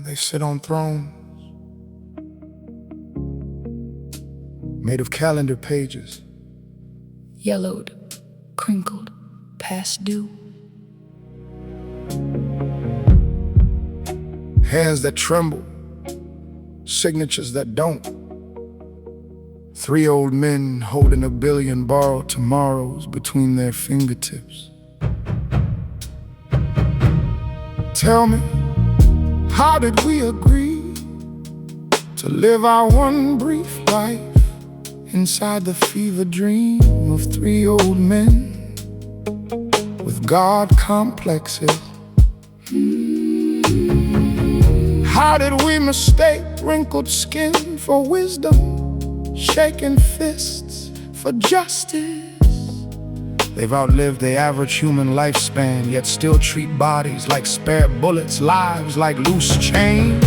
They sit on thrones made of calendar pages, yellowed, crinkled, past due. Hands that tremble, signatures that don't. 3 old men holding 1 billion borrowed tomorrows between their fingertips. Tell me, how did we agree to live our one brief life inside the fever dream of 3 old men with God complexes? How did we mistake wrinkled skin for wisdom, shaking fists for justice? They've outlived the average human lifespan, yet still treat bodies like spare bullets, lives like loose change.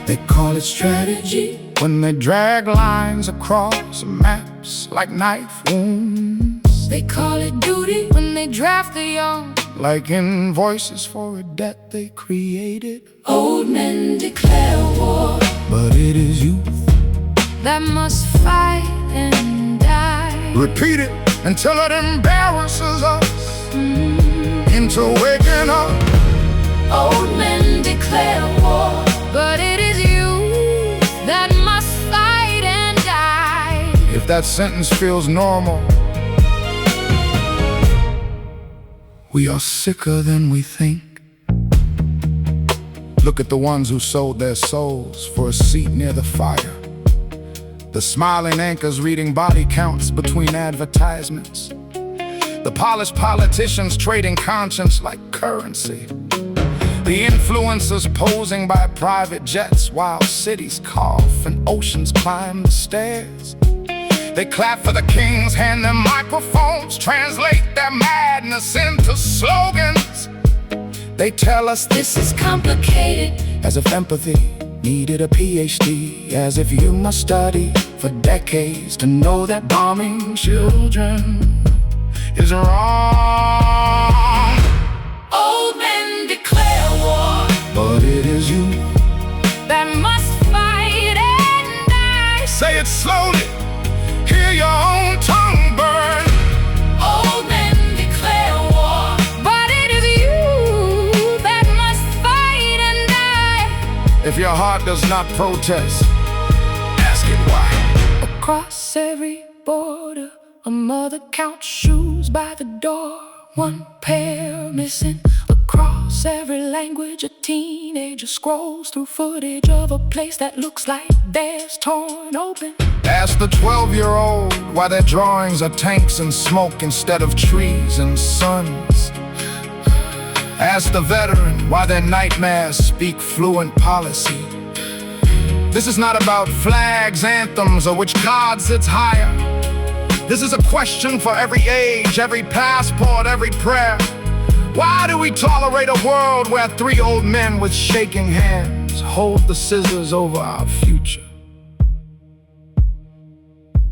They call it strategy when they drag lines across maps like knife wounds. They call it duty when they draft the young, like invoices for a debt they created. Old men declare war, but it is youth that must fight and die. Repeat it until it embarrasses us into waking up. Old men declare war, but it is you that must fight and die. If that sentence feels normal, we are sicker than we think. Look at the ones who sold their souls for a seat near the fire. The smiling anchors reading body counts between advertisements. The polished politicians trading conscience like currency. The influencers posing by private jets while cities cough and oceans climb the stairs. They clap for the kings, hand them microphones, translate their madness into slogans. They tell us this is complicated, as if empathy needed a PhD, as if you must study for decades to know that bombing children is wrong. Old men declare war, but it is you that must fight and die. Say it slowly, hear your own tongue burn. Old men declare war, but it is you that must fight and die. If your heart does not protest, ask it why. Across every border, a mother counts shoes by the door, 1 pair missing. Across every language, a teenager scrolls through footage of a place that looks like theirs torn open. Ask the 12-year-old why their drawings are tanks and smoke instead of trees and suns. Ask the veteran why their nightmares speak fluent policy. This is not about flags, anthems, or which god sits higher. This is a question for every age, every passport, every prayer. Why do we tolerate a world where 3 old men with shaking hands hold the scissors over our future?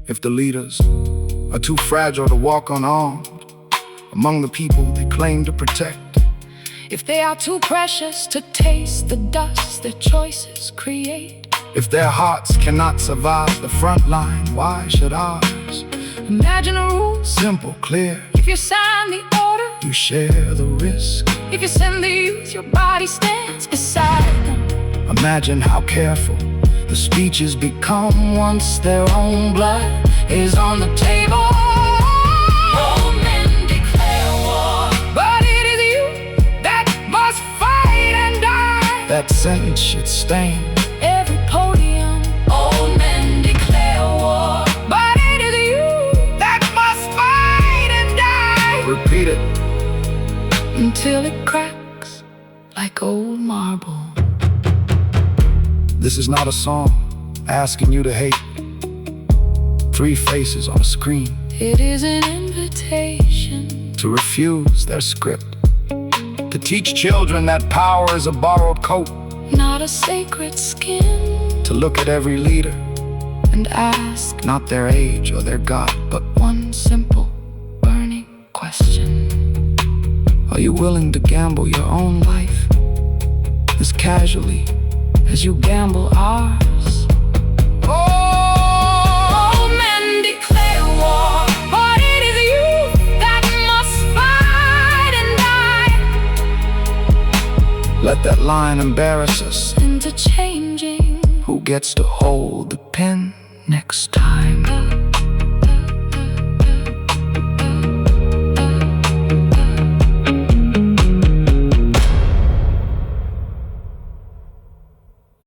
If the leaders are too fragile to walk unarmed among the people they claim to protect, if they are too precious to taste the dust their choices create, if their hearts cannot survive the front line, why should ours? Imagine a rule, simple, clear. If you sign the order, you share the risk. If you send the youth, your body stands beside them. Imagine how careful the speeches become once their own blood is on the table. Old men declare war, but it is you that must fight and die. That sentence should stain every podium. Old men declare war, but it is you that must fight and die. Repeat it until it cracks like old marble. This is not a song asking you to hate 3 faces on a screen. It is an invitation to refuse their script, to teach children that power is a borrowed coat, not a sacred skin, to look at every leader and ask not their age or their God, but one simple question. Are you willing to gamble your own life as casually as you gamble ours? Oh, men declare war, but it is you that must fight and die. Let that line embarrass us. Interchanging Who gets to hold the pen next time?